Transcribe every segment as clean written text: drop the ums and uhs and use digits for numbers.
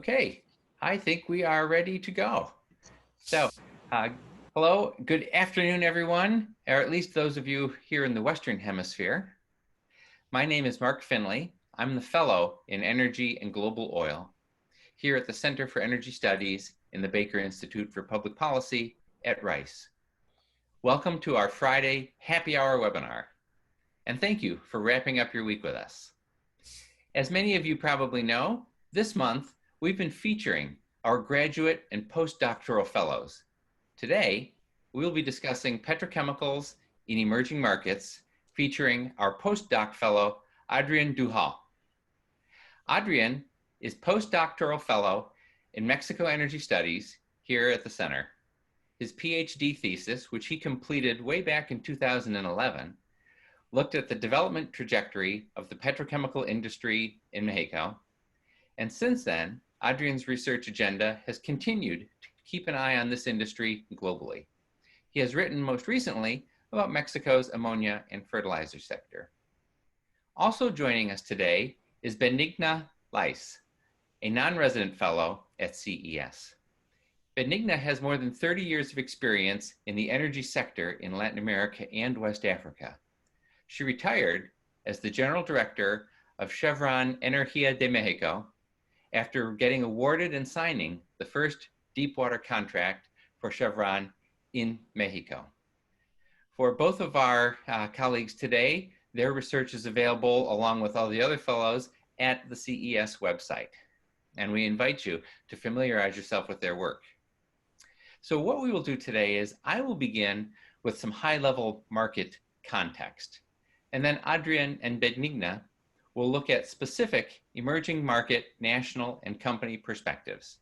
Okay, I think we are ready to go. So, uh, hello, good afternoon, everyone, or at least those of you here in the Western Hemisphere. My name is Mark Finley. I'm the fellow in Energy and Global Oil here at the Center for Energy Studies in the Baker Institute for Public Policy at Rice. Welcome to our Friday Happy Hour webinar, and thank you for wrapping up your week with us. As many of you probably know, this month we've been featuring our graduate and postdoctoral fellows. Today, we will be discussing petrochemicals in emerging markets, featuring our postdoc fellow, Adrian Duhalt. Adrian is postdoctoral fellow in Mexico Energy Studies here at the center. His PhD thesis, which he completed way back in 2011, looked at the development trajectory of the petrochemical industry in Mexico. And since then, Adrian's research agenda has continued to keep an eye on this industry globally. He has written most recently about Mexico's ammonia and fertilizer sector. Also joining us today is Benigna Lais, a non-resident fellow at CES. Benigna has more than 30 years of experience in the energy sector in Latin America and West Africa. She retired as the general director of Chevron Energía de Mexico after getting awarded and signing the first deepwater contract for Chevron in Mexico. For both of our colleagues today, their research is available along with all the other fellows at the CES website. And we invite you to familiarize yourself with their work. So what we will do today is I will begin with some high-level market context. And then Adrian and Benigna will look at specific emerging market, national, and company perspectives,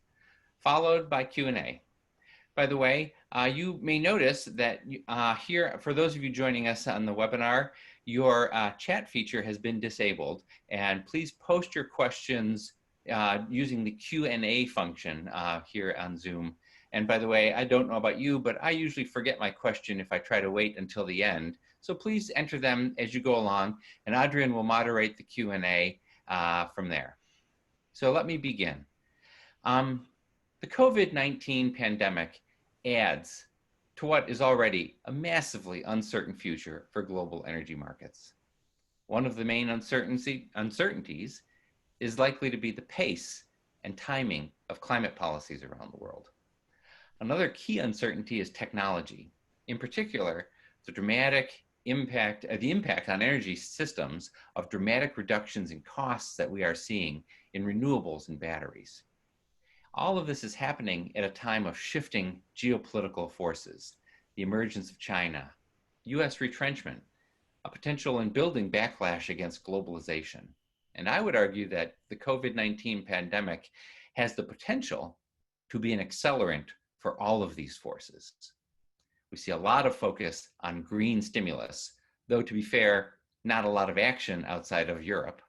followed by Q&A. By the way, you may notice that here, for those of you joining us on the webinar, your chat feature has been disabled, and please post your questions using the Q&A function here on Zoom. And by the way, I don't know about you, but I usually forget my question if I try to wait until the end. So please enter them as you go along, and Adrian will moderate the Q&A from there. So let me begin. The COVID-19 pandemic adds to what is already a massively uncertain future for global energy markets. One of the main uncertainties is likely to be the pace and timing of climate policies around the world. Another key uncertainty is technology, in particular, the impact on energy systems of dramatic reductions in costs that we are seeing in renewables and batteries. All of this is happening at a time of shifting geopolitical forces, the emergence of China, US retrenchment, a potential and building backlash against globalization. And I would argue that the COVID-19 pandemic has the potential to be an accelerant for all of these forces. We see a lot of focus on green stimulus, though to be fair, not a lot of action outside of Europe.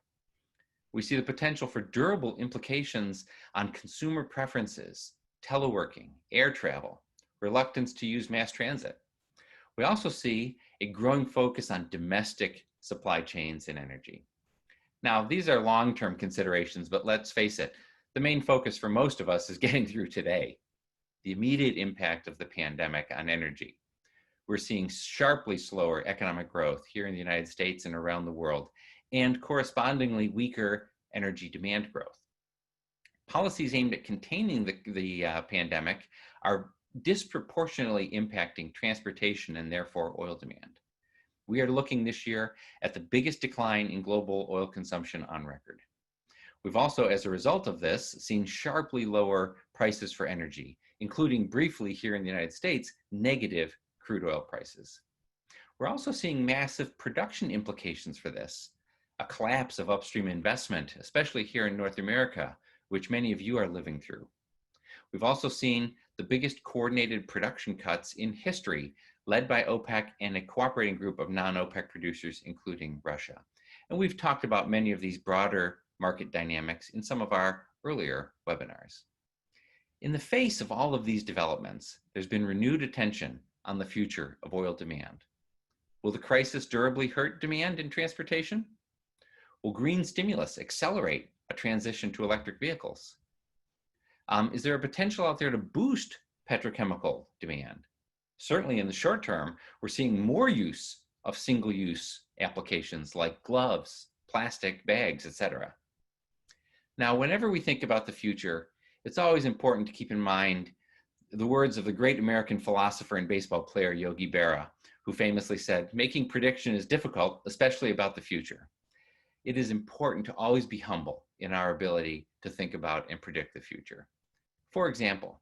We see the potential for durable implications on consumer preferences, teleworking, air travel, reluctance to use mass transit. We also see a growing focus on domestic supply chains and energy. Now, these are long-term considerations, but let's face it, the main focus for most of us is getting through today. The immediate impact of the pandemic on energy. We're seeing sharply slower economic growth here in the United States and around the world, and correspondingly weaker energy demand growth. Policies aimed at containing the pandemic are disproportionately impacting transportation and therefore oil demand. We are looking this year at the biggest decline in global oil consumption on record. We've also, as a result of this, seen sharply lower prices for energy, including briefly here in the United States, negative crude oil prices. We're also seeing massive production implications for this, a collapse of upstream investment, especially here in North America, which many of you are living through. We've also seen the biggest coordinated production cuts in history, led by OPEC and a cooperating group of non-OPEC producers, including Russia. And we've talked about many of these broader market dynamics in some of our earlier webinars. In the face of all of these developments, there's been renewed attention on the future of oil demand. Will the crisis durably hurt demand in transportation? Will green stimulus accelerate a transition to electric vehicles? Is there a potential out there to boost petrochemical demand? Certainly in the short term, we're seeing more use of single-use applications like gloves, plastic bags, etc. Now, whenever we think about the future, it's always important to keep in mind the words of the great American philosopher and baseball player Yogi Berra, who famously said, "Making prediction is difficult, especially about the future." It is important to always be humble in our ability to think about and predict the future. For example,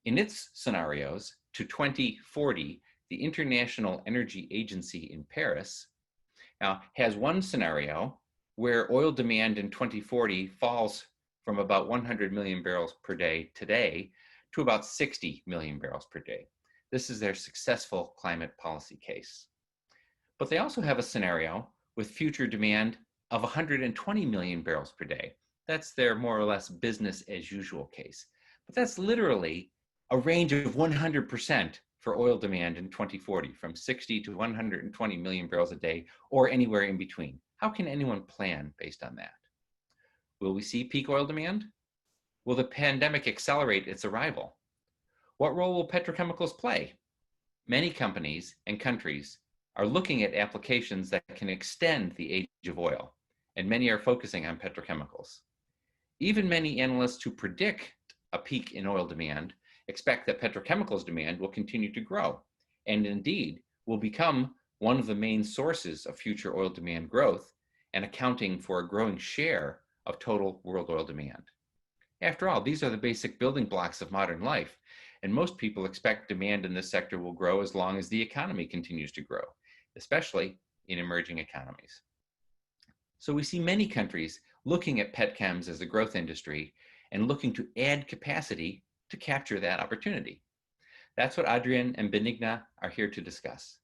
in its scenarios to 2040, the International Energy Agency in Paris now has one scenario where oil demand in 2040 falls from about 100 million barrels per day today to about 60 million barrels per day. This is their successful climate policy case. But they also have a scenario with future demand of 120 million barrels per day. That's their more or less business as usual case. But that's literally a range of 100% for oil demand in 2040, from 60 to 120 million barrels a day, or anywhere in between. How can anyone plan based on that? Will we see peak oil demand? Will the pandemic accelerate its arrival? What role will petrochemicals play? Many companies and countries are looking at applications that can extend the age of oil, and many are focusing on petrochemicals. Even many analysts who predict a peak in oil demand expect that petrochemicals demand will continue to grow, and indeed will become one of the main sources of future oil demand growth and accounting for a growing share of total world oil demand. After all, these are the basic building blocks of modern life, and most people expect demand in this sector will grow as long as the economy continues to grow, especially in emerging economies. So we see many countries looking at petchems as a growth industry and looking to add capacity to capture that opportunity. That's what Adrian and Benigna are here to discuss.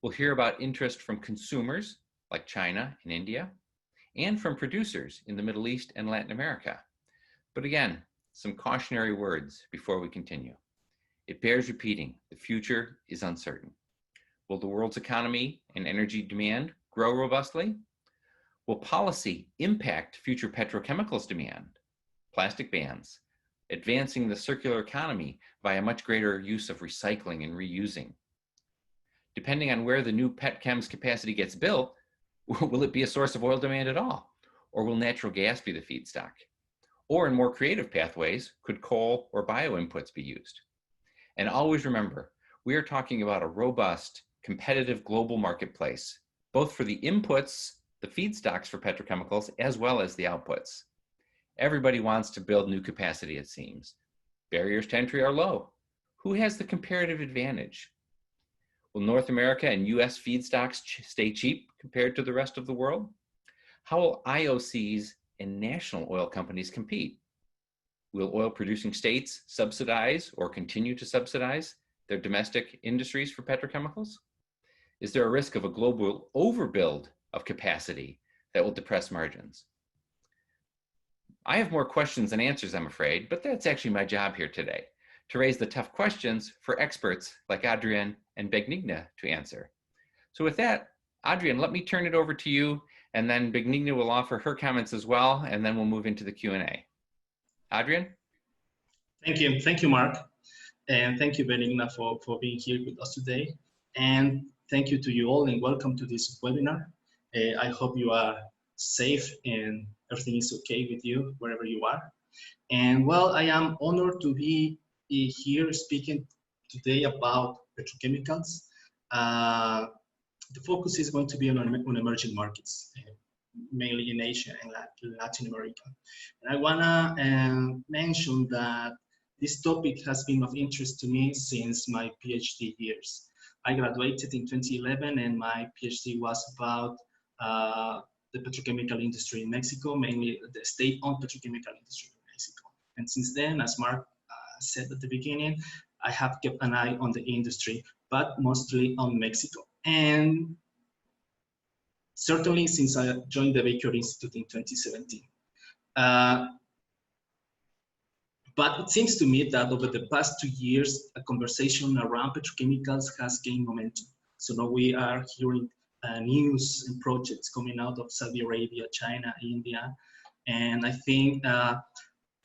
We'll hear about interest from consumers like China and India, and from producers in the Middle East and Latin America. But again, some cautionary words before we continue. It bears repeating, the future is uncertain. Will the world's economy and energy demand grow robustly? Will policy impact future petrochemicals demand? Plastic bans, advancing the circular economy via much greater use of recycling and reusing. Depending on where the new petchems capacity gets built, will it be a source of oil demand at all? Or will natural gas be the feedstock? Or in more creative pathways, could coal or bioinputs be used? And always remember, we are talking about a robust, competitive global marketplace, both for the inputs, the feedstocks for petrochemicals, as well as the outputs. Everybody wants to build new capacity, it seems. Barriers to entry are low. Who has the comparative advantage? Will North America and US feedstocks stay cheap compared to the rest of the world? How will IOCs and national oil companies compete? Will oil producing states subsidize or continue to subsidize their domestic industries for petrochemicals? Is there a risk of a global overbuild of capacity that will depress margins? I have more questions than answers, I'm afraid, but that's actually my job here today, to raise the tough questions for experts like Adrian and Benigna to answer. So with that, Adrian, let me turn it over to you, and then Benigna will offer her comments as well, and then we'll move into the Q&A. Adrian? Thank you, Mark. And thank you, Benigna, for being here with us today. And thank you to you all, and welcome to this webinar. I hope you are safe and everything is okay with you wherever you are. And well, I am honored to be here speaking today about petrochemicals. The focus is going to be on emerging markets, mainly in Asia and Latin America. And I wanna mention that this topic has been of interest to me since my PhD years. I graduated in 2011, and my PhD was about the petrochemical industry in Mexico, mainly the state-owned petrochemical industry in Mexico. And since then, as Mark said at the beginning, I have kept an eye on the industry, but mostly on Mexico. And certainly since I joined the Baker Institute in 2017. But it seems to me that over the past 2 years, a conversation around petrochemicals has gained momentum. So now we are hearing news and projects coming out of Saudi Arabia, China, India. And I think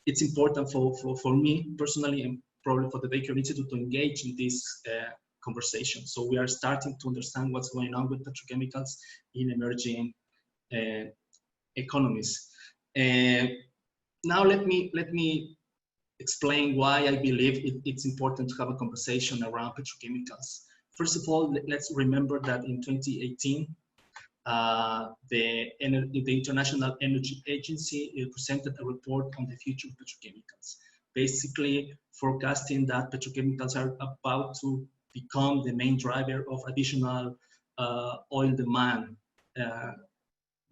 it's important for me personally and probably for the Baker Institute to engage in this conversation. So we are starting to understand what's going on with petrochemicals in emerging economies. Now let me explain why I believe it's important to have a conversation around petrochemicals. First of all, let's remember that in 2018, the International Energy Agency presented a report on the future of petrochemicals, basically forecasting that petrochemicals are about to become the main driver of additional oil demand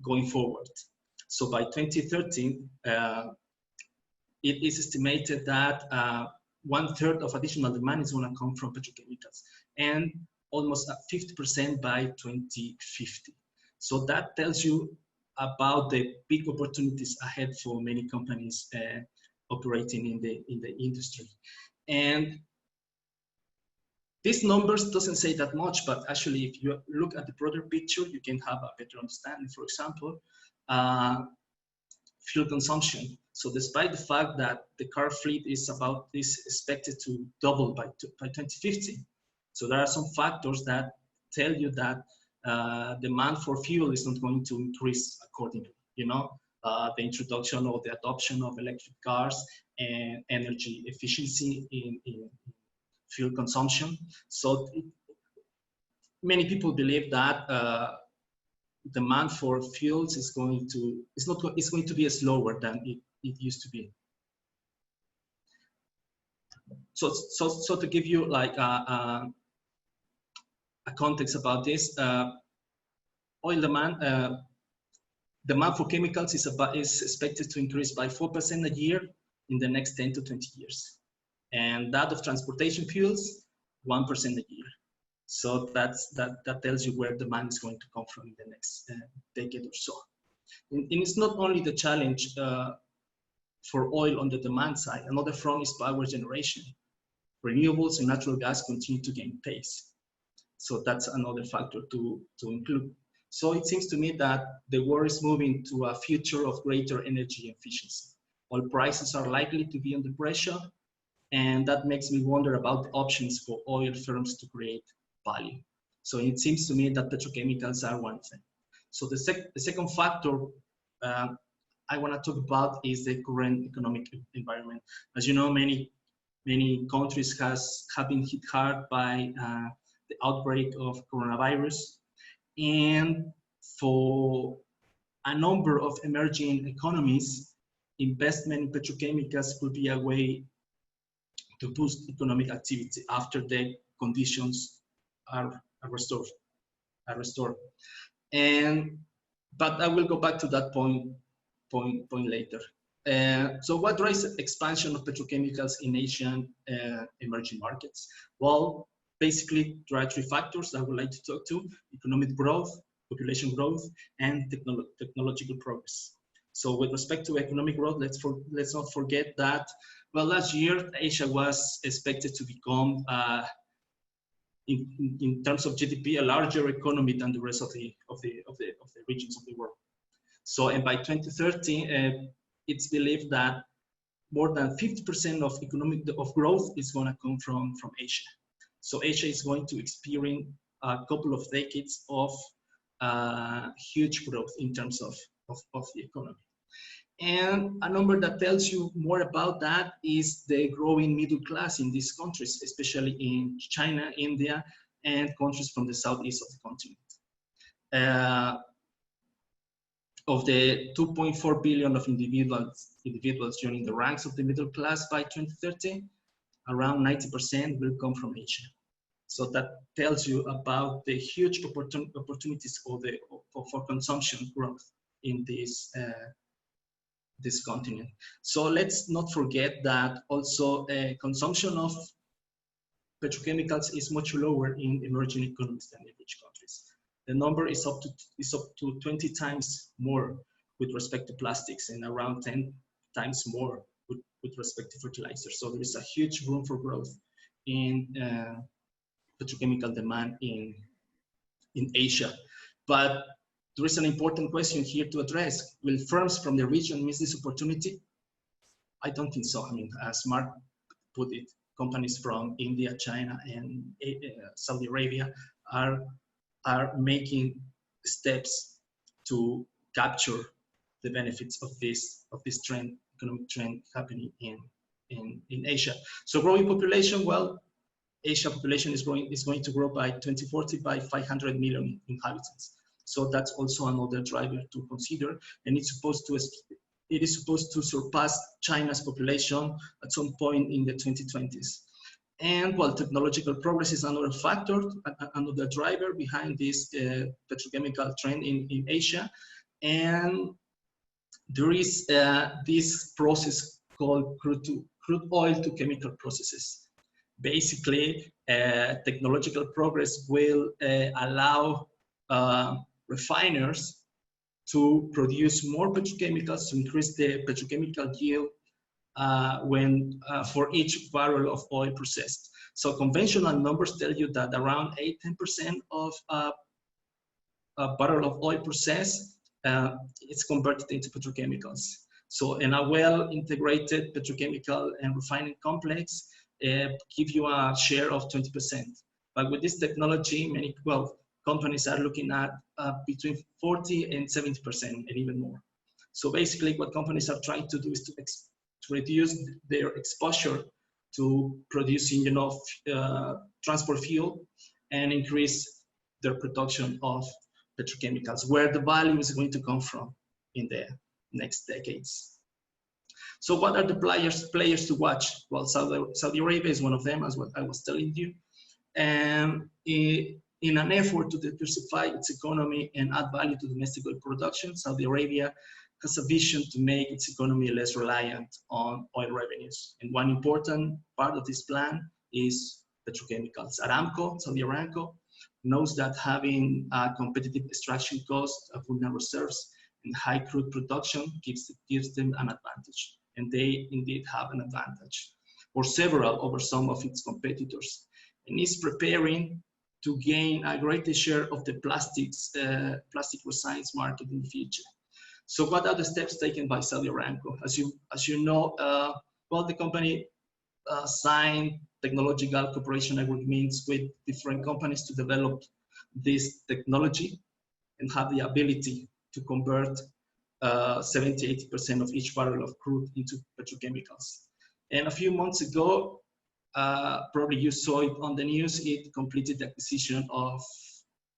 going forward. So by 2030, it is estimated that 1/3 of additional demand is going to come from petrochemicals, and almost 50% by 2050. So that tells you about the big opportunities ahead for many companies operating in the industry. And these numbers doesn't say that much, but actually, if you look at the broader picture, you can have a better understanding. For example, fuel consumption. So despite the fact that the car fleet is expected to double by 2050, so there are some factors that tell you that demand for fuel is not going to increase accordingly. You know, the introduction or the adoption of electric cars and energy efficiency in fuel consumption. So many people believe that demand for fuels is going to be slower than it used to be. So to give you like a context about this, oil demand for chemicals is expected to increase by 4% a year in the next 10 to 20 years, and that of transportation fuels 1% a year. So that tells you where demand is going to come from in the next decade or so. And it's not only the challenge for oil on the demand side. Another front is power generation. Renewables and natural gas continue to gain pace. So that's another factor to include. So it seems to me that the world is moving to a future of greater energy efficiency. Oil prices are likely to be under pressure, and that makes me wonder about the options for oil firms to create value. So it seems to me that petrochemicals are one thing. So the second factor I want to talk about is the current economic environment. As you know, many countries have been hit hard by the outbreak of coronavirus, and for a number of emerging economies, investment in petrochemicals could be a way to boost economic activity after the conditions are restored. But I will go back to that point later. So what drives expansion of petrochemicals in Asian emerging markets? Well, basically there are three factors I would like to talk to: economic growth, population growth, and technological progress. So with respect to economic growth, let's not forget that, well, last year Asia was expected to become in terms of GDP, a larger economy than the rest of the regions of the world. So, and by 2030, it's believed that more than 50% of growth is going to come from Asia. So Asia is going to experience a couple of decades of huge growth in terms of the economy. And a number that tells you more about that is the growing middle class in these countries, especially in China, India, and countries from the southeast of the continent. Of the 2.4 billion of individuals joining the ranks of the middle class by 2030, around 90% will come from Asia. So that tells you about the huge opportunities for consumption growth in this continent. So let's not forget that also consumption of petrochemicals is much lower in emerging economies than in rich countries. The number is up to 20 times more with respect to plastics, and around 10 times more with respect to fertilizers. So there is a huge room for growth in petrochemical demand in Asia. But there is an important question here to address. Will firms from the region miss this opportunity? I don't think so. I mean, as Mark put it, companies from India, China, and Saudi Arabia are making steps to capture the benefits of this economic trend happening in Asia. So growing population, well, Asia population is going to grow by 2040 by 500 million inhabitants. So that's also another driver to consider, and it is supposed to surpass China's population at some point in the 2020s. And while technological progress is another factor, another driver behind this petrochemical trend in Asia, and there is this process called crude oil to chemical processes. Basically, technological progress will allow refiners to produce more petrochemicals, to increase the petrochemical yield for each barrel of oil processed. So conventional numbers tell you that around 8–10% of a barrel of oil processed it's converted into petrochemicals. So in a well-integrated petrochemical and refining complex, give you a share of 20%. But with this technology, companies are looking at between 40 and 70% and even more. So basically what companies are trying to do is to reduce their exposure to producing transport fuel and increase their production of petrochemicals, where the value is going to come from in the next decades. So what are the players to watch? Well, Saudi Arabia is one of them, as what I was telling you. And in an effort to diversify its economy and add value to domestic oil production, Saudi Arabia has a vision to make its economy less reliant on oil revenues. And one important part of this plan is petrochemicals. Saudi Aramco, knows that having a competitive extraction cost, abundant reserves, and high crude production gives them an advantage. And they indeed have an advantage, or several over some of its competitors, and is preparing to gain a greater share of the plastic resins market in the future. So what are the steps taken by Saudi Aramco? As you know, the company signed technological cooperation agreements with different companies to develop this technology and have the ability to convert 70–80% of each barrel of crude into petrochemicals. And a few months ago, probably you saw it on the news, it completed the acquisition of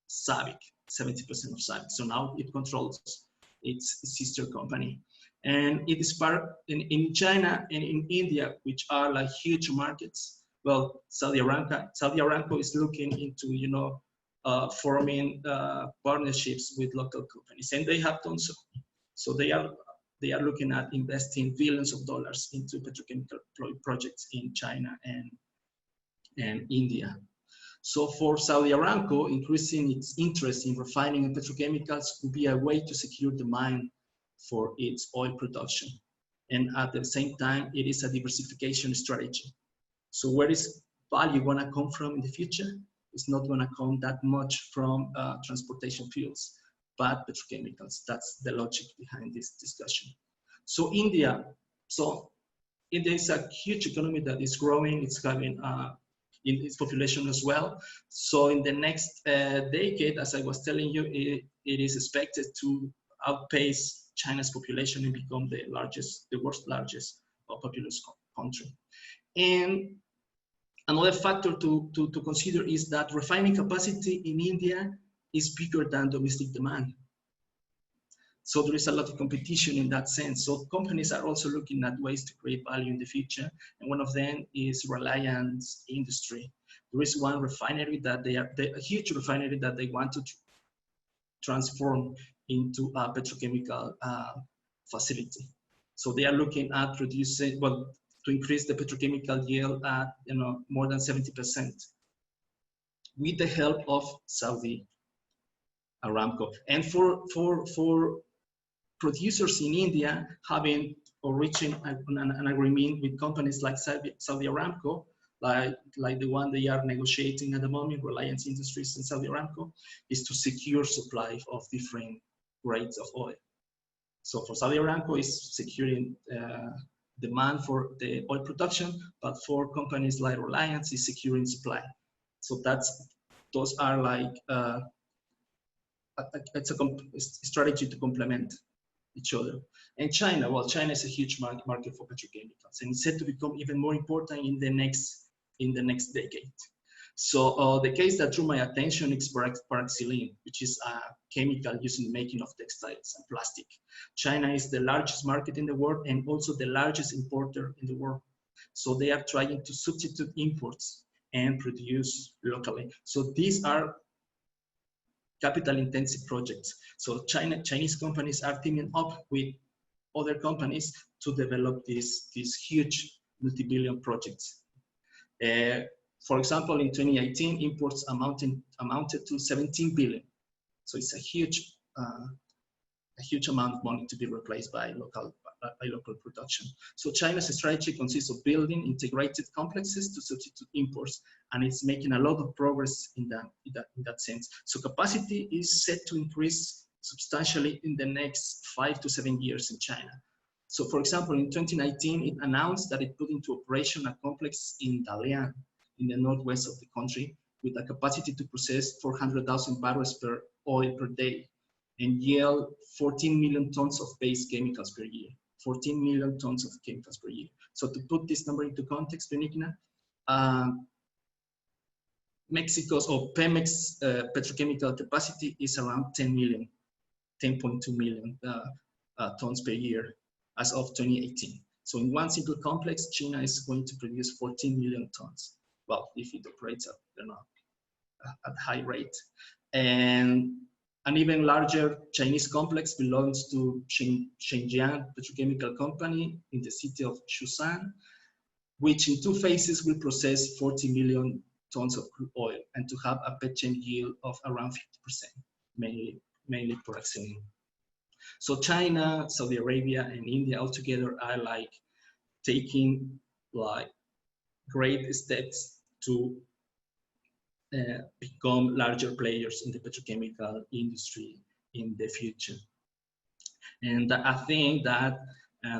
SABIC, 70% of SABIC. So now it controls its sister company. And it is part in China and in India, which are like huge markets. Well, Saudi Aramco is looking into, forming partnerships with local companies, and they have done so. So they are looking at investing billions of dollars into petrochemical projects in China and India. So for Saudi Aramco, increasing its interest in refining and petrochemicals could be a way to secure demand for its oil production. And at the same time, it is a diversification strategy. So where is value gonna come from in the future? It's not gonna come that much from transportation fuels, but petrochemicals. That's the logic behind this discussion. So India is a huge economy that is growing. It's having in its population as well. So in the next decade, as I was telling you, it is expected to outpace China's population and become the world's largest populous country. And another factor to consider is that refining capacity in India is bigger than domestic demand. So there is a lot of competition in that sense. So companies are also looking at ways to create value in the future. And one of them is Reliance Industry. There is one refinery a huge refinery that they want to transform into a petrochemical facility. So they are looking at producing, to increase the petrochemical yield at more than 70% with the help of Saudi Aramco. And for producers in India having or reaching an agreement with companies like Saudi Aramco, like the one they are negotiating at the moment, Reliance Industries and Saudi Aramco, is to secure supply of different grades of oil. So for Saudi Aramco, is securing demand for the oil production, but for companies like Reliance is securing supply. So those are like it's a strategy to complement each other. And China, well, China is a huge market for petrochemicals, and it's set to become even more important in the next decade. So the case that drew my attention is paraxylene, which is a chemical used in the making of textiles and plastic. China is the largest market in the world and also the largest importer in the world. So they are trying to substitute imports and produce locally. So these are capital-intensive projects. So Chinese companies are teaming up with other companies to develop these huge multi-billion projects. For example, in 2018, imports amounted to 17 billion. So it's a huge amount of money to be replaced by local production. So China's strategy consists of building integrated complexes to substitute imports, and it's making a lot of progress in that sense. So capacity is set to increase substantially in the next 5 to 7 years in China. So for example, in 2019, it announced that it put into operation a complex in Dalian, in the northwest of the country, with a capacity to process 400,000 barrels per oil per day and yield 14 million tons of base chemicals per year. 14 million tons of chemicals per year. So to put this number into context, Benigna, Mexico's or Pemex petrochemical capacity is around 10.2 million tons per year as of 2018. So in one single complex, China is going to produce 14 million tons. Well, if it operates at high rate. And an even larger Chinese complex belongs to Shenyang Petrochemical Company in the city of Shushan, which in 2 phases will process 40 million tons of crude oil and to have a petchem yield of around 50%, mainly paraxylene. So China, Saudi Arabia, and India altogether are like taking like great steps to become larger players in the petrochemical industry in the future. And I think that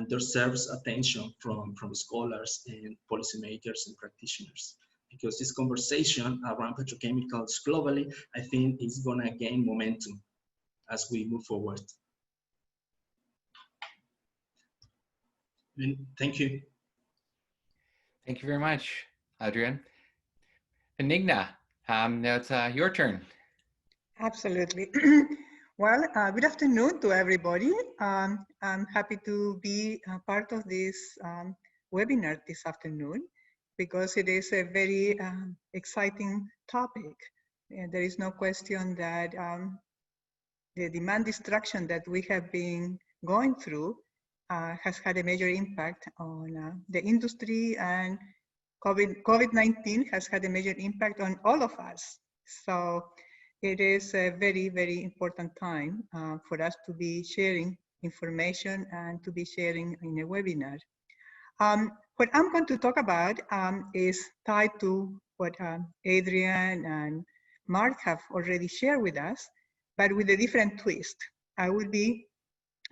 deserves attention from scholars and policymakers and practitioners, because this conversation around petrochemicals globally, I think is gonna gain momentum as we move forward. Thank you. Thank you very much, Adrian. Benigna, now it's your turn. Absolutely. Well, good afternoon to everybody. I'm happy to be a part of this webinar this afternoon because it is a very exciting topic. And there is no question that the demand destruction that we have been going through has had a major impact on the industry, and COVID-19 has had a major impact on all of us. So it is a very, very important time for us to be sharing information and to be sharing in a webinar. What I'm going to talk about is tied to what Adrian and Mark have already shared with us, but with a different twist. I will be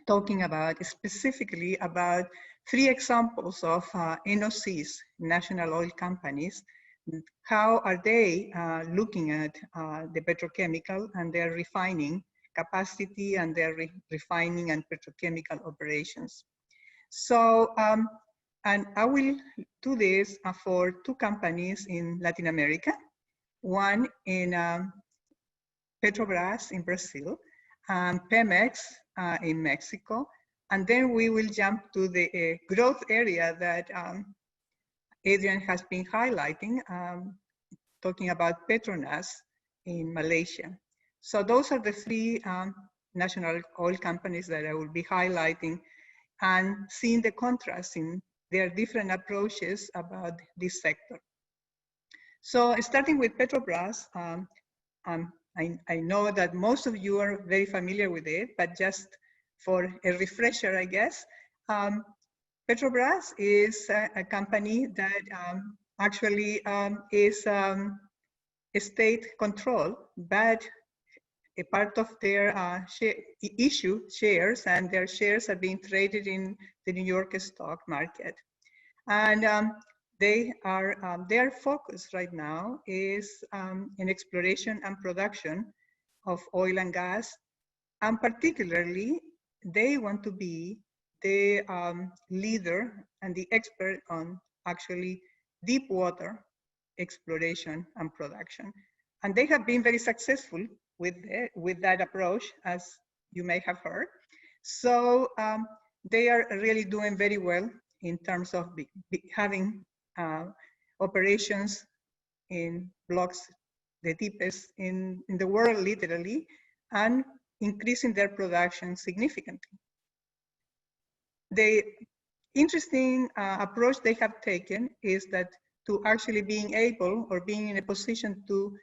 talking about specifically about 3 examples of NOCs, national oil companies. How are they looking at the petrochemical and their refining capacity and their refining and petrochemical operations? So, and I will do this for 2 companies in Latin America, one in Petrobras in Brazil, and Pemex in Mexico, and then we will jump to the growth area that Adrian has been highlighting, talking about Petronas in Malaysia. So those are the 3 national oil companies that I will be highlighting and seeing the contrast in their different approaches about this sector. So starting with Petrobras, I know that most of you are very familiar with it, but just for a refresher, I guess, Petrobras is a company that actually is state controlled, but a part of their issue shares, and their shares are being traded in the New York stock market. And their focus right now is in exploration and production of oil and gas, and particularly they want to be the leader and the expert on actually deep water exploration and production. And they have been very successful with that approach, as you may have heard. So they are really doing very well in terms of having operations in blocks the deepest in the world, literally, and increasing their production significantly. The interesting approach they have taken is that to actually being able or being in a position to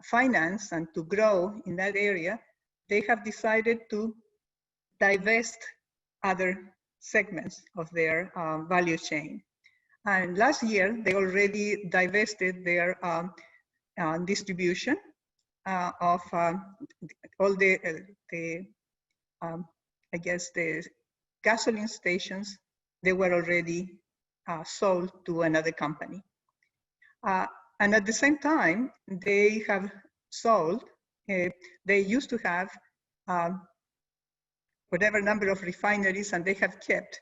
finance and to grow in that area, they have decided to divest other segments of their value chain. And last year, they already divested their distribution of all I guess the gasoline stations. They were already sold to another company. And at the same time, they have sold, they used to have whatever number of refineries, and they have kept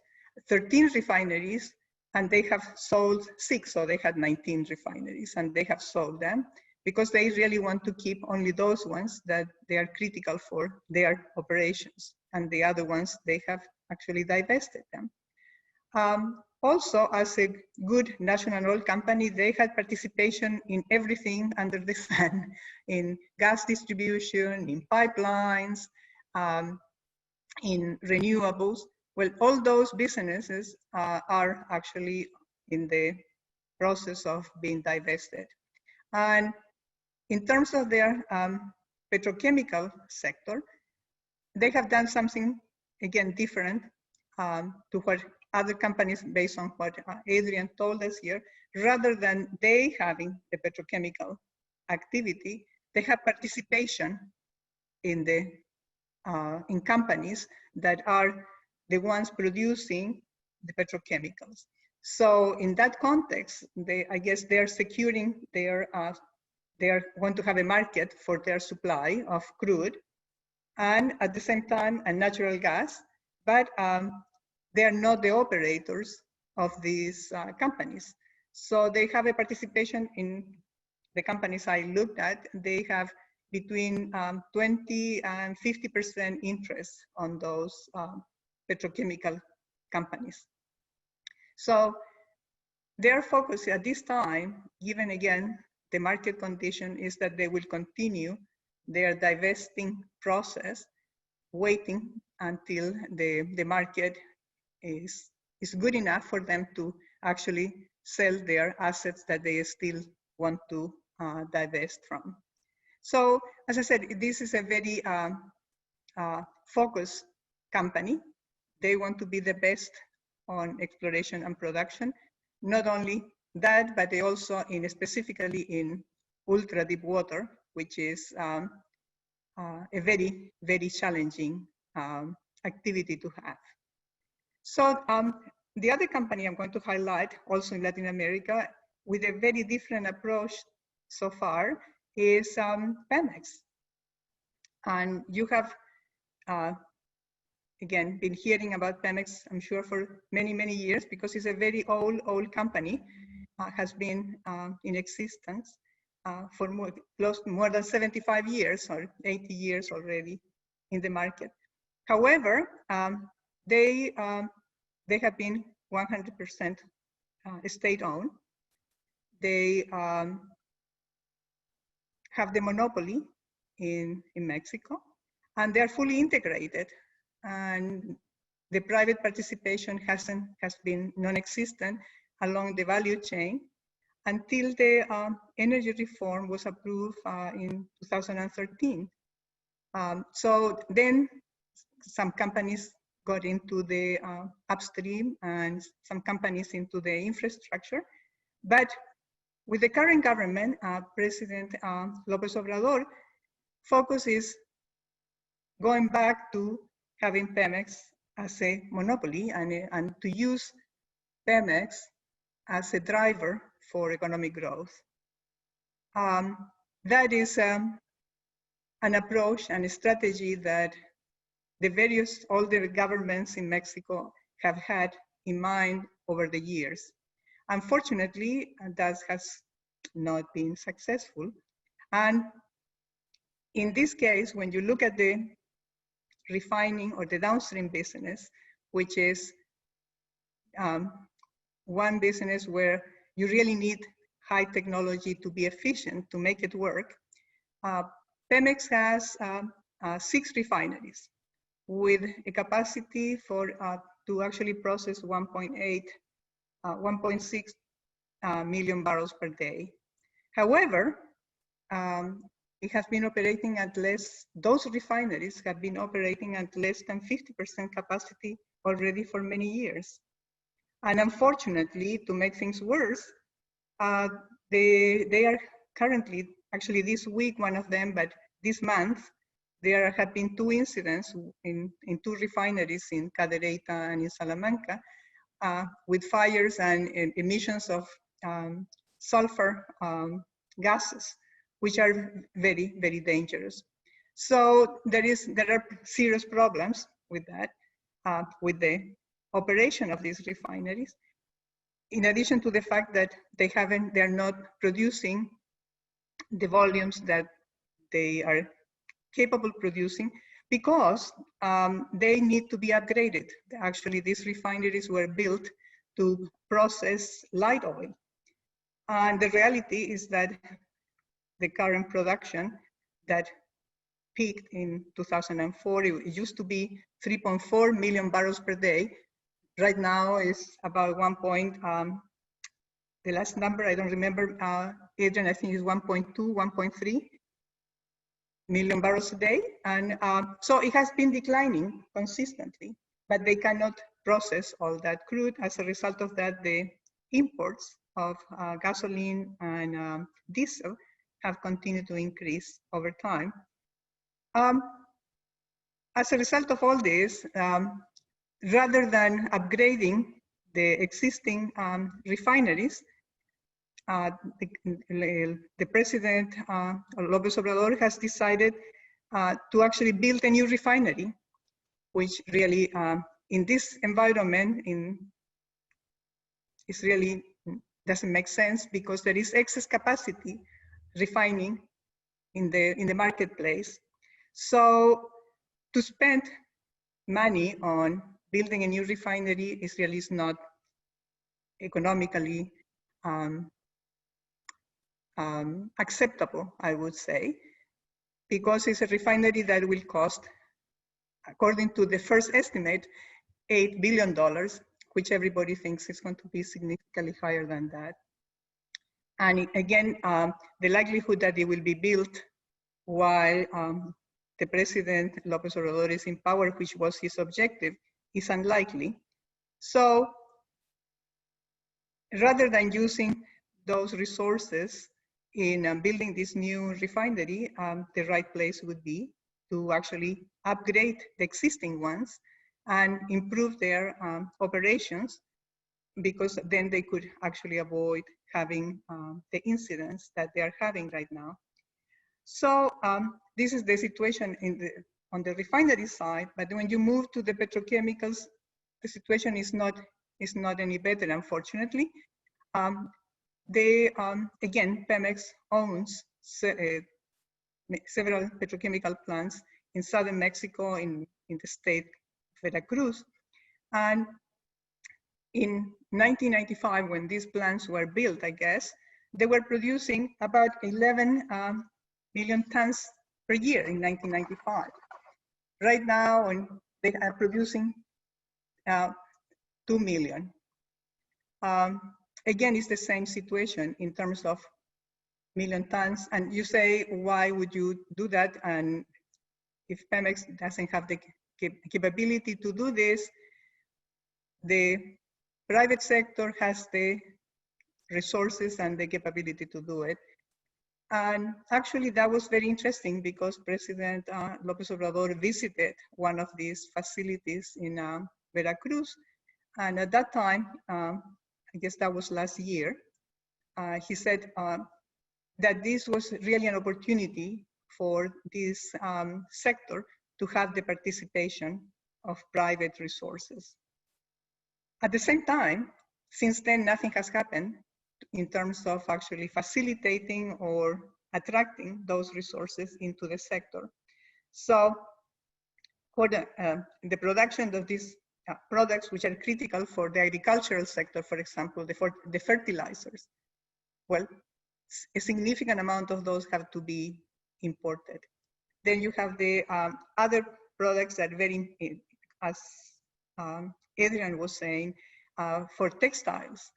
13 refineries, and they have sold 6, so they had 19 refineries, and they have sold them because they really want to keep only those ones that they are critical for their operations, and the other ones, they have actually divested them. Also, as a good national oil company, they had participation in everything under the sun, in gas distribution, in pipelines, in renewables. Well, all those businesses are actually in the process of being divested. And in terms of their petrochemical sector, they have done something, again, different to what other companies, based on what Adrian told us here. Rather than they having the petrochemical activity, they have participation in the in companies that are the ones producing the petrochemicals. So in that context, I guess they're securing their, they want to have a market for their supply of crude, and at the same time, a natural gas, but they are not the operators of these companies. So they have a participation in the companies I looked at. They have between 20 and 50% interest on those petrochemical companies. So their focus at this time, given again the market condition, is that they will continue their divesting process, waiting until the market is good enough for them to actually sell their assets that they still want to divest from. So, as I said, this is a very focused company. They want to be the best on exploration and production. Not only that, but they also specifically in ultra deep water, which is a very, very challenging activity to have. So the other company I'm going to highlight, also in Latin America, with a very different approach so far, is Pemex. And you have, again, been hearing about Pemex, I'm sure, for many, many years, because it's a very old company, has been in existence for more than 75 years or 80 years already in the market. However, they have been 100% state-owned. They have the monopoly in Mexico, and they're fully integrated. And the private participation has been non-existent along the value chain until the energy reform was approved in 2013. So then some companies got into the upstream and some companies into the infrastructure. But with the current government, President López Obrador, focus is going back to having Pemex as a monopoly and to use Pemex as a driver for economic growth. That is an approach and a strategy that all the governments in Mexico have had in mind over the years. Unfortunately, that has not been successful. And in this case, when you look at the refining or the downstream business, which is one business where you really need high technology to be efficient, to make it work, Pemex has 6 refineries with a capacity to actually process 1.6 million barrels per day. However, it has been operating at those refineries have been operating at less than 50% capacity already for many years. And unfortunately, to make things worse, they are currently, actually this week, one of them, but this month, there have been 2 incidents in 2 refineries in Cadereyta and in Salamanca with fires and emissions of sulfur gases, which are very, very dangerous. So there are serious problems with that, with the operation of these refineries. In addition to the fact that they're not producing the volumes that they are capable producing, because they need to be upgraded. Actually, these refineries were built to process light oil. And the reality is that the current production that peaked in 2004, it used to be 3.4 million barrels per day. Right now is about the last number, I don't remember, Adrian, I think is 1.2, 1.3 million barrels a day. And so it has been declining consistently, but they cannot process all that crude. As a result of that, the imports of gasoline and diesel have continued to increase over time. As a result of all this, rather than upgrading the existing refineries, the President, López Obrador, has decided to actually build a new refinery, which really, in this environment, it really doesn't make sense, because there is excess capacity refining in the marketplace. So to spend money on building a new refinery is really not economically acceptable, I would say, because it's a refinery that will cost, according to the first estimate, $8 billion, which everybody thinks is going to be significantly higher than that. And again, the likelihood that it will be built while the President, López Obrador, is in power, which was his objective, is unlikely. So rather than using those resources in building this new refinery, the right place would be to actually upgrade the existing ones and improve their operations, because then they could actually avoid having the incidents that they are having right now. So this is the situation on the refinery side, but when you move to the petrochemicals, the situation is not any better, unfortunately. Again, Pemex owns several petrochemical plants in southern Mexico, in the state of Veracruz. And in 1995, when these plants were built, I guess, they were producing about 11 million tons per year in 1995. Right now, they are producing 2 million. Again, it's the same situation in terms of million tons. And you say, why would you do that? And if Pemex doesn't have the capability to do this, the private sector has the resources and the capability to do it. And actually, that was very interesting because President López Obrador visited one of these facilities in Veracruz. And at that time, I guess that was last year, he said that this was really an opportunity for this sector to have the participation of private resources. At the same time, since then, nothing has happened in terms of actually facilitating or attracting those resources into the sector. So for the production of these products, which are critical for the agricultural sector, for example, the fertilizers, well, a significant amount of those have to be imported. Then you have the other products that very, as Adrian was saying, for textiles,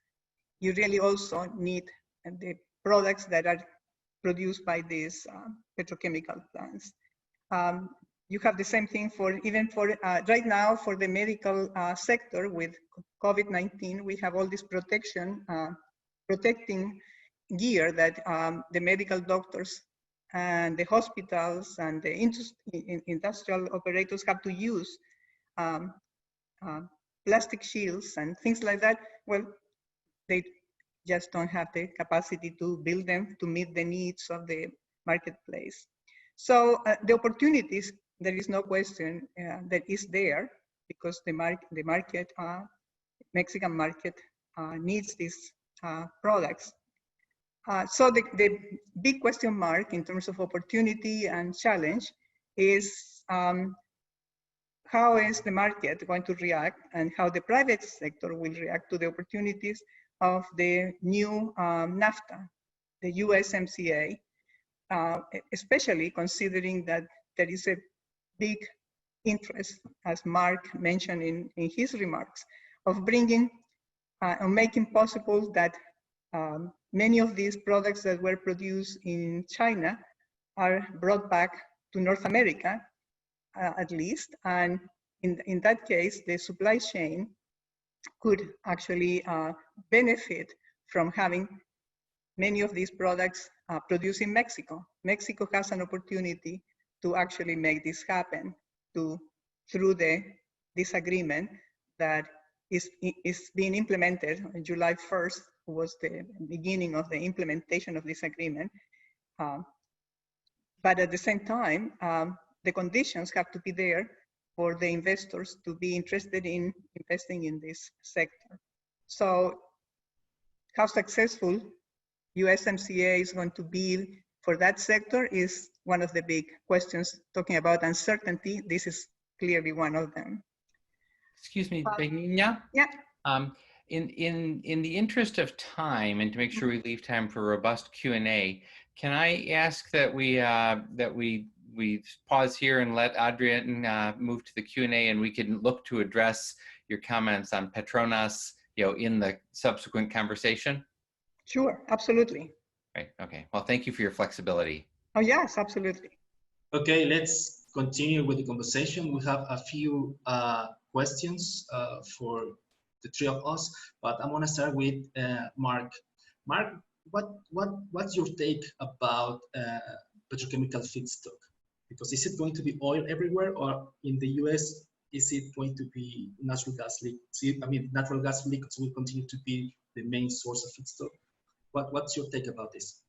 you really also need the products that are produced by these petrochemical plants. You have the same thing for even for right now for the medical sector with COVID-19. We have all this protecting gear that the medical doctors and the hospitals and the industrial operators have to use, plastic shields and things like that. Well, they just don't have the capacity to build them to meet the needs of the marketplace. So the opportunities, there is no question that is there because the market, Mexican market needs these products. So the big question mark in terms of opportunity and challenge is how is the market going to react and how the private sector will react to the opportunities of the new NAFTA, the USMCA, especially considering that there is a big interest, as Mark mentioned in his remarks, of bringing or making possible that many of these products that were produced in China are brought back to North America, at least. And in that case, the supply chain could actually benefit from having many of these products produced in Mexico. Mexico has an opportunity to actually make this happen through this agreement that is being implemented on July 1st, was the beginning of the implementation of this agreement. But at the same time, the conditions have to be there for the investors to be interested in investing in this sector. So how successful USMCA is going to be for that sector is one of the big questions. Talking about uncertainty, this is clearly one of them. Excuse me, Benigna? Yeah. In the interest of time and to make sure we leave time for robust Q&A, can I ask that we pause here and let Adrian move to the Q&A, and we can look to address your comments on Petronas, in the subsequent conversation? Sure, absolutely. Right. Okay. Well, thank you for your flexibility. Oh yes, absolutely. Okay, let's continue with the conversation. We have a few questions for the three of us, but I'm gonna start with Mark. Mark, what's your take about petrochemical feedstock? Because is it going to be oil everywhere, or in the US, is it going to be natural gas liquids? I mean, natural gas liquids will continue to be the main source of feedstock. What's your take about this?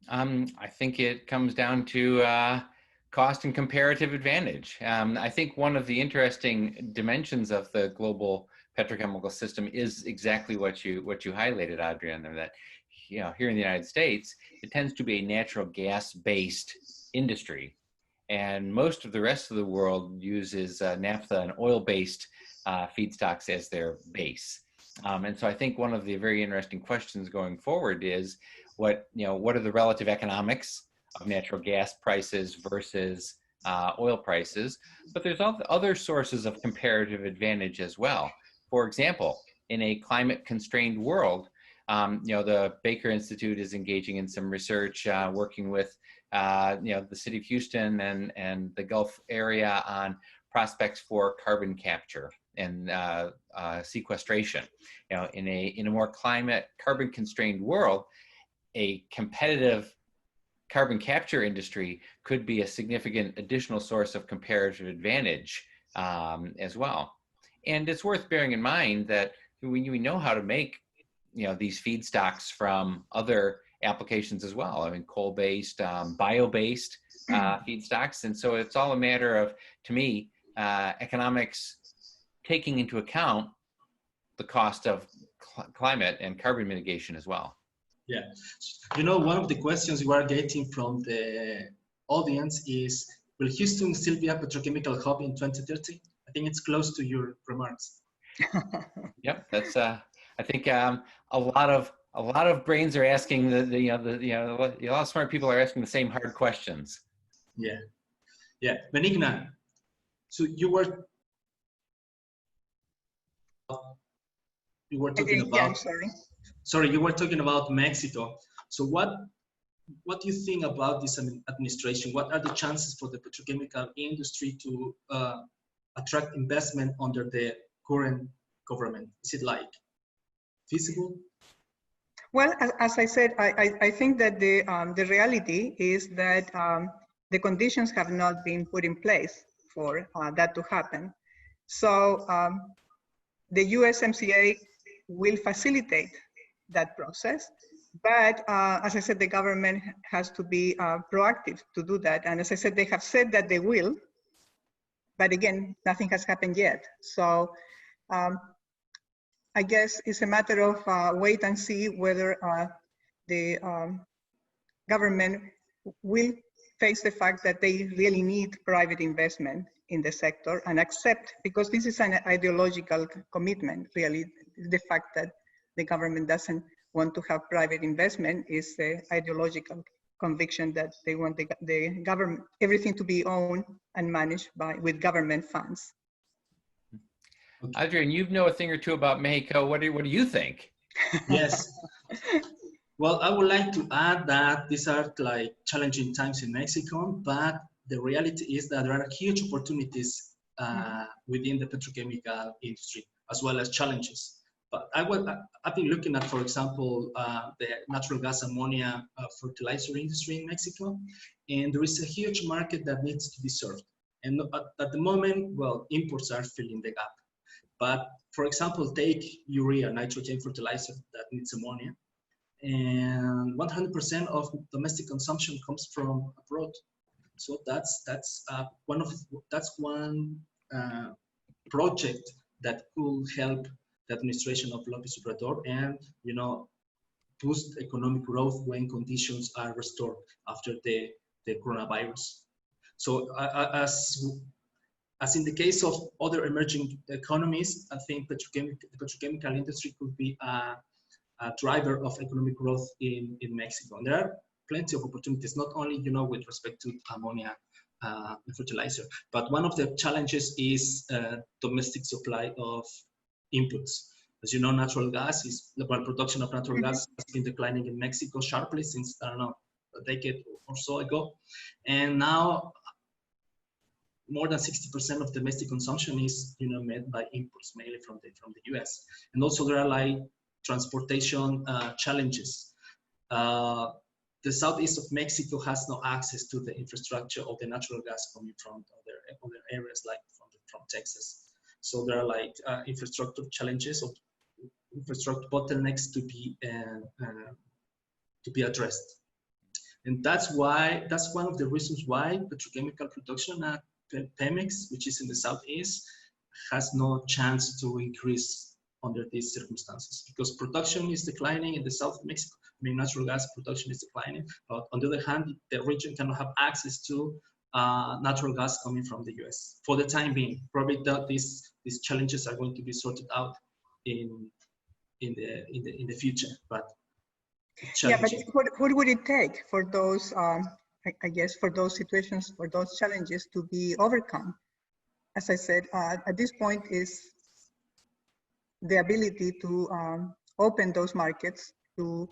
I think it comes down to cost and comparative advantage. I think one of the interesting dimensions of the global petrochemical system is exactly what you highlighted, Adrian, that here in the United States, it tends to be a natural gas-based industry, and most of the rest of the world uses naphtha and oil-based feedstocks as their base. And so I think one of the very interesting questions going forward is what are the relative economics of natural gas prices versus oil prices, but there's other sources of comparative advantage as well. For example, in a climate-constrained world, the Baker Institute is engaging in some research, working with the city of Houston and the Gulf area on prospects for carbon capture and sequestration. In a more carbon-constrained world, a competitive carbon capture industry could be a significant additional source of comparative advantage as well. And it's worth bearing in mind that we know how to make, these feedstocks from other applications as well. I mean, coal-based, bio-based feedstocks. And so it's all a matter of, to me, economics taking into account the cost of climate and carbon mitigation as well. Yeah. One of the questions you are getting from the audience is, will Houston still be a petrochemical hub in 2030? I think it's close to your remarks. Yep, that's I think a lot of brains are asking a lot of smart people are asking the same hard questions. Yeah. Benigna, so you were talking about. Yeah, I'm sorry. Sorry, you were talking about Mexico. So what do you think about this administration? What are the chances for the petrochemical industry to attract investment under the current government? Is it feasible? Well, as I said, I think that the reality is that the conditions have not been put in place for that to happen. So the USMCA will facilitate that process. But as I said, the government has to be proactive to do that. And as I said, they have said that they will, but again, nothing has happened yet. So I guess it's a matter of wait and see whether the government will face the fact that they really need private investment in the sector and accept, because this is an ideological commitment, really. The fact that the government doesn't want to have private investment is the ideological conviction that they want the government, everything to be owned and managed with government funds. Adrian, you know a thing or two about Mexico. What do you think? Yes. Well, I would like to add that these are challenging times in Mexico, but the reality is that there are huge opportunities within the petrochemical industry, as well as challenges. But I've been looking at, for example, the natural gas ammonia fertilizer industry in Mexico, and there is a huge market that needs to be served. And at the moment, well, imports are filling the gap. But for example, take urea, nitrogen fertilizer that needs ammonia, and 100% of domestic consumption comes from abroad. So that's one project that could help the administration of López Obrador and boost economic growth when conditions are restored after the coronavirus. So as in the case of other emerging economies, I think the petrochemical industry could be a driver of economic growth in Mexico. And there are plenty of opportunities, not only with respect to ammonia and fertilizer, but one of the challenges is domestic supply of inputs. As you know, natural gas production of natural gas has been declining in Mexico sharply since, I don't know, a decade or so ago. And now more than 60% of domestic consumption is met by imports, mainly from the US. And also there are transportation challenges. The southeast of Mexico has no access to the infrastructure of the natural gas coming from other areas from Texas. So there are infrastructure challenges of infrastructure bottlenecks to be addressed. And that's one of the reasons why petrochemical production at Pemex, which is in the southeast, has no chance to increase under these circumstances, because production is declining in the south of Mexico. I mean, natural gas production is declining, but on the other hand, the region cannot have access to natural gas coming from the US for the time being. Probably these challenges are going to be sorted out in the future, but yeah, but what would it take for those I guess for those situations, for those challenges to be overcome? As I said, at this point is the ability to open those markets to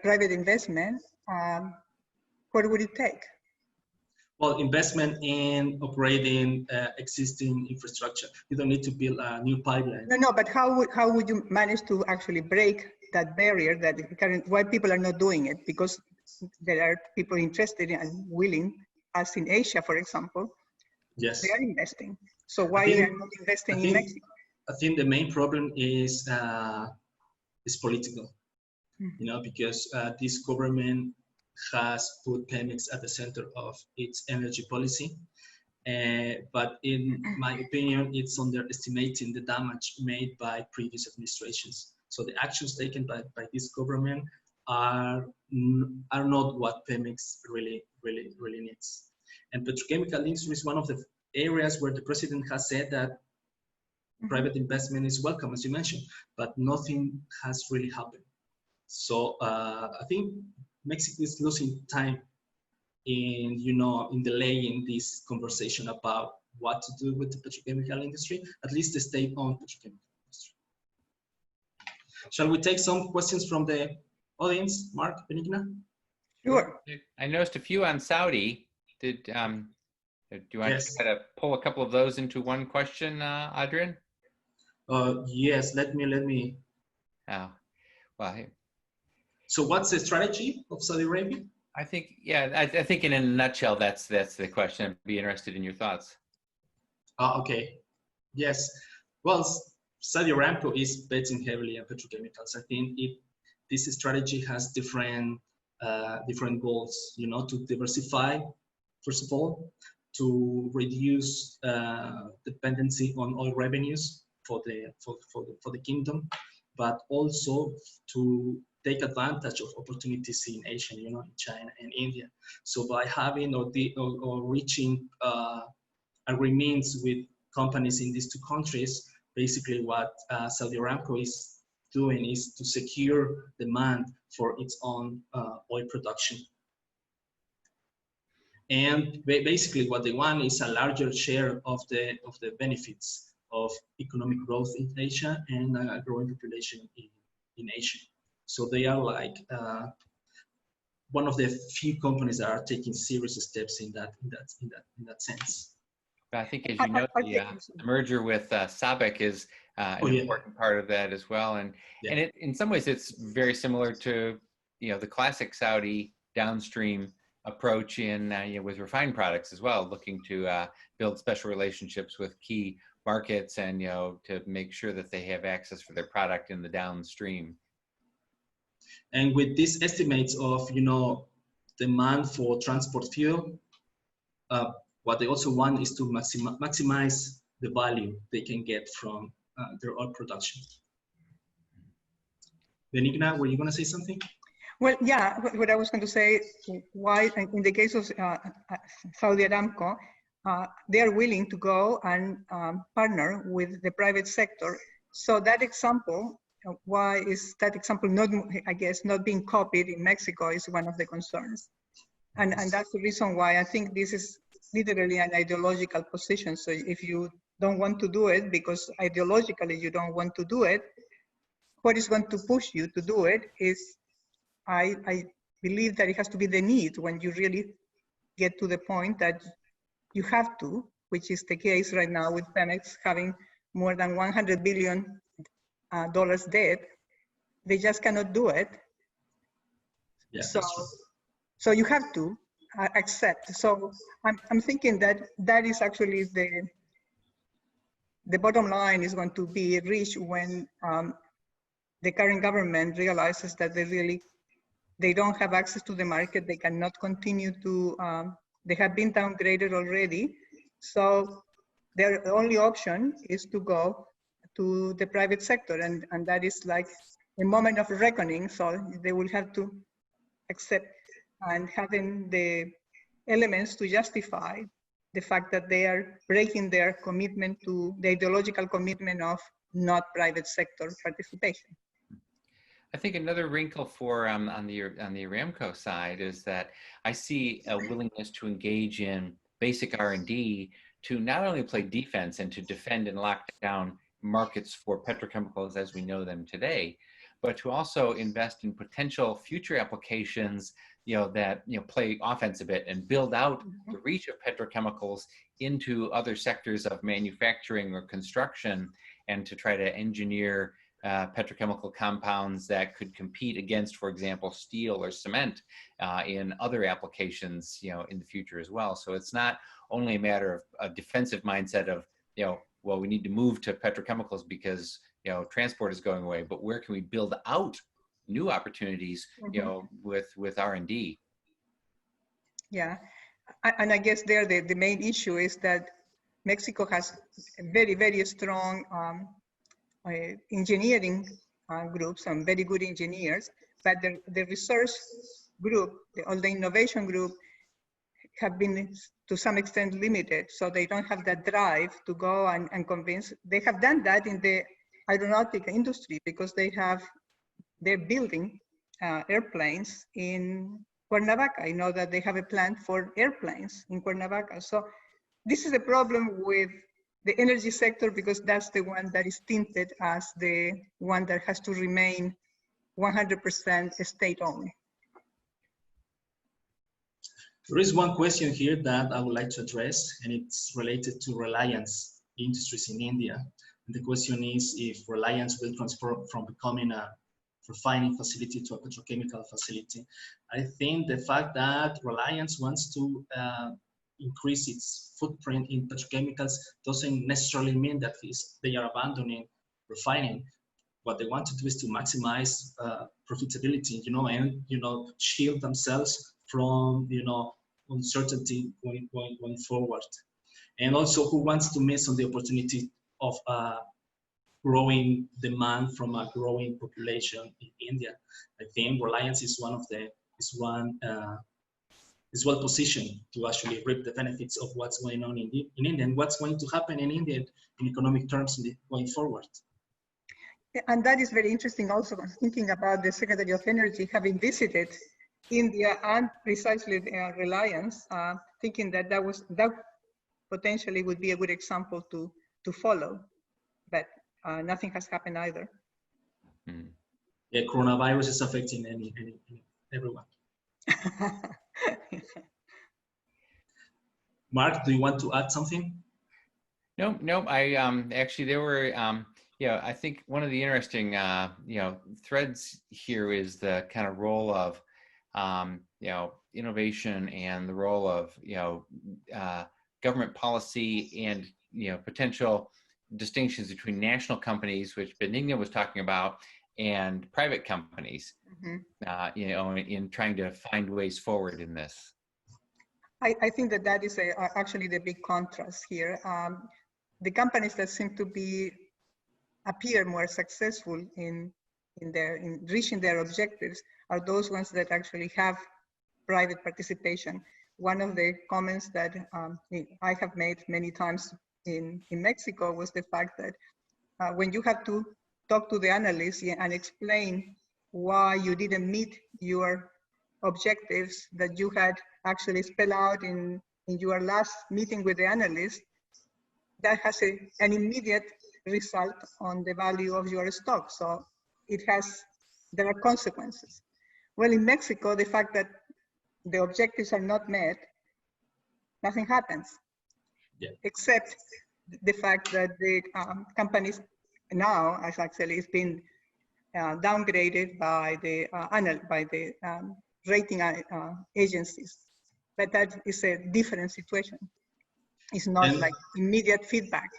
private investment. What would it take? Well, investment in operating existing infrastructure. You don't need to build a new pipeline. No, but how would you manage to actually break that barrier why people are not doing it? Because there are people interested and willing, as in Asia, for example, Yes. they are investing. So why they are not investing in Mexico? I think the main problem is political, Mm. because this government has put Pemex at the center of its energy policy. But in my opinion, it's underestimating the damage made by previous administrations. So the actions taken by this government are not what Pemex really needs. And petrochemical industry is one of the areas where the president has said that private investment is welcome, as you mentioned, but nothing has really happened. So I think Mexico is losing time in delaying this conversation about what to do with the petrochemical industry, at least the state-owned petrochemical industry. Shall we take some questions from the audience? Mark, Benigna? Sure. I noticed a few on Saudi. Do you want to try to pull a couple of those into one question, Adrian? Yes, let me. Oh, well. So what's the strategy of Saudi Arabia? I think, yeah, I think in a nutshell, that's the question. I'd be interested in your thoughts. Okay. Yes. Well, Saudi Aramco is betting heavily on petrochemicals. I think this strategy has different goals. To diversify, first of all, to reduce dependency on oil revenues for the kingdom, but also to take advantage of opportunities in Asia, in China and India. So by having or reaching agreements with companies in these two countries, basically what Saudi Aramco is doing is to secure demand for its own oil production. And basically what they want is a larger share of the benefits of economic growth in Asia and a growing population in Asia. So they are like one of the few companies that are taking serious steps in that sense. But I think, as you know, the merger with SABIC is an important part of that as well. And it, in some ways, it's very similar to the classic Saudi downstream approach in with refined products as well, looking to build special relationships with key markets and to make sure that they have access for their product in the downstream. And with these estimates of demand for transport fuel, what they also want is to maximize the value they can get from their oil production. Benigna, were you going to say something? Well, yeah, what I was going to say, why in the case of Saudi Aramco, they are willing to go and partner with the private sector. So that example, why is that example not, I guess, not being copied in Mexico is one of the concerns. And that's the reason why I think this is literally an ideological position. So if you don't want to do it because ideologically you don't want to do it, what is going to push you to do it is, I believe that it has to be the need when you really get to the point that you have to, which is the case right now with Pemex having more than $100 billion debt. They just cannot do it. Yeah, so you have to accept. So I'm thinking that is actually the bottom line is going to be reached when the current government realizes that they don't have access to the market. They cannot continue to, they have been downgraded already. So their only option is to go to the private sector. And that is like a moment of reckoning. So they will have to accept and having the elements to justify the fact that they are breaking their commitment to the ideological commitment of not private sector participation. I think another wrinkle for on the Aramco side is that I see a willingness to engage in basic R&D to not only play defense and to defend and lock down markets for petrochemicals as we know them today, but to also invest in potential future applications that play offense a bit and build out the reach of petrochemicals into other sectors of manufacturing or construction, and to try to engineer petrochemical compounds that could compete against, for example, steel or cement in other applications, in the future as well. So it's not only a matter of a defensive mindset of, well, we need to move to petrochemicals because, transport is going away, but where can we build out new opportunities, with R&D? Yeah, and I guess there the main issue is that Mexico has very, very strong engineering groups and very good engineers, but the research group, all the innovation group, have been to some extent limited, so they don't have that drive to go and convince. They have done that in the aeronautic industry because they're building airplanes in Cuernavaca. I know that they have a plant for airplanes in Cuernavaca. So this is a problem with the energy sector because that's the one that is tinted as the one that has to remain 100% state-owned. There is one question here that I would like to address, and it's related to Reliance Industries in India. And the question is if Reliance will transform from becoming a refining facility to a petrochemical facility. I think the fact that Reliance wants to increase its footprint in petrochemicals doesn't necessarily mean that they are abandoning refining. What they want to do is to maximize profitability, and shield themselves from uncertainty going forward. And also, who wants to miss on the opportunity of growing demand from a growing population in India? I think Reliance is is well positioned to actually reap the benefits of what's going on in India and what's going to happen in India in economic terms going forward. And that is very interesting also, thinking about the Secretary of Energy having visited India and precisely Reliance, thinking that that potentially would be a good example to follow, but nothing has happened either. Yeah, coronavirus is affecting everyone. Mark, do you want to add something? No. I actually there were I think one of the interesting threads here is the kind of role of innovation and the role of government policy and potential distinctions between national companies, which Benigna was talking about, and private companies, in trying to find ways forward in this. I think that is actually the big contrast here. The companies that seem to appear more successful in reaching their objectives are those ones that actually have private participation. One of the comments that I have made many times in Mexico was the fact that when you have to talk to the analysts and explain why you didn't meet your objectives that you had actually spelled out in your last meeting with the analyst, that has an immediate result on the value of your stock. So there are consequences. Well, in Mexico, the fact that the objectives are not met, nothing happens. Yeah. Except the fact that the companies now, as actually it's been downgraded by the rating agencies. But that is a different situation. It's not like immediate feedback.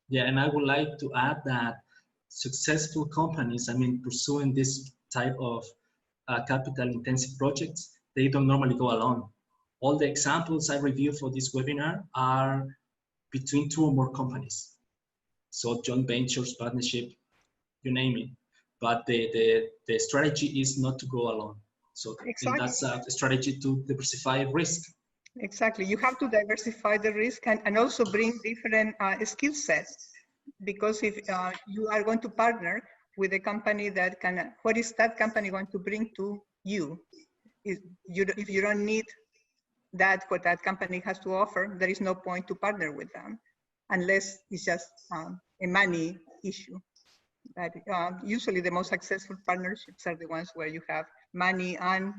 Yeah, and I would like to add that successful companies, pursuing this type of capital-intensive projects, they don't normally go alone. All the examples I review for this webinar are between 2 or more companies. So joint ventures, partnership, you name it. But the strategy is not to go alone. So exactly. That's a strategy to diversify risk. Exactly. You have to diversify the risk and also bring different skill sets. Because if you are going to partner with a company that what is that company going to bring to you? If you don't need what that company has to offer, there is no point to partner with them, unless it's just a money issue. But usually the most successful partnerships are the ones where you have money and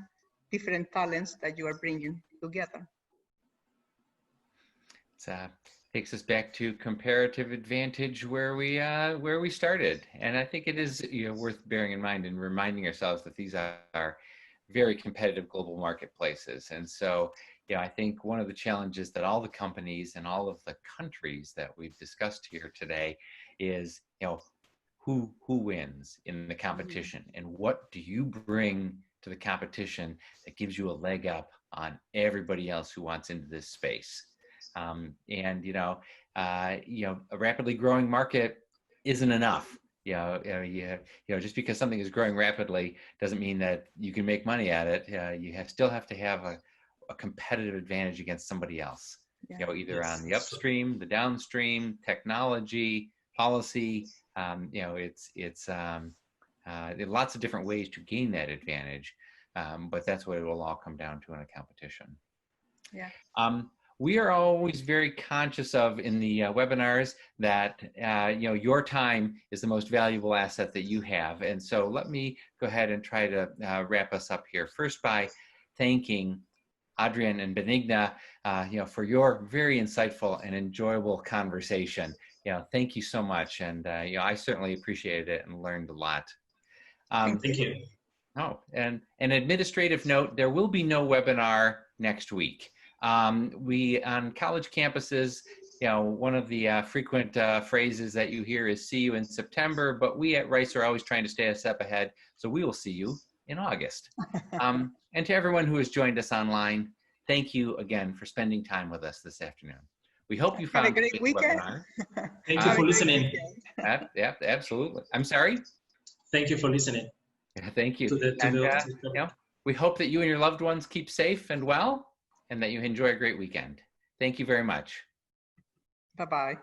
different talents that you are bringing together. takes us back to comparative advantage where we started. And I think it is worth bearing in mind and reminding ourselves that these are very competitive global marketplaces. And so, I think one of the challenges that all the companies and all of the countries that we've discussed here today is, who wins in the competition, and what do you bring to the competition that gives you a leg up on everybody else who wants into this space. And a rapidly growing market isn't enough. Just because something is growing rapidly doesn't mean that you can make money at it. You still have to have a competitive advantage against somebody else. Yeah. Either on the upstream, the downstream, technology, policy. It's there are lots of different ways to gain that advantage, but that's what it will all come down to in a competition. Yeah. We are always very conscious of in the webinars that your time is the most valuable asset that you have, and so let me go ahead and try to wrap us up here. First, by thanking Adrian and Benigna, for your very insightful and enjoyable conversation. Thank you so much, and I certainly appreciated it and learned a lot. Thank you. Oh, and an administrative note: there will be no webinar next week. We on college campuses, one of the frequent phrases that you hear is "see you in September," but we at Rice are always trying to stay a step ahead, so we will see you in August. And to everyone who has joined us online, thank you again for spending time with us this afternoon. We hope you found Have a great weekend. Webinar. Thank you for listening. Yeah, absolutely. I'm sorry. Thank you for listening. Thank you. We hope that you and your loved ones keep safe and well, and that you enjoy a great weekend. Thank you very much. Bye-bye.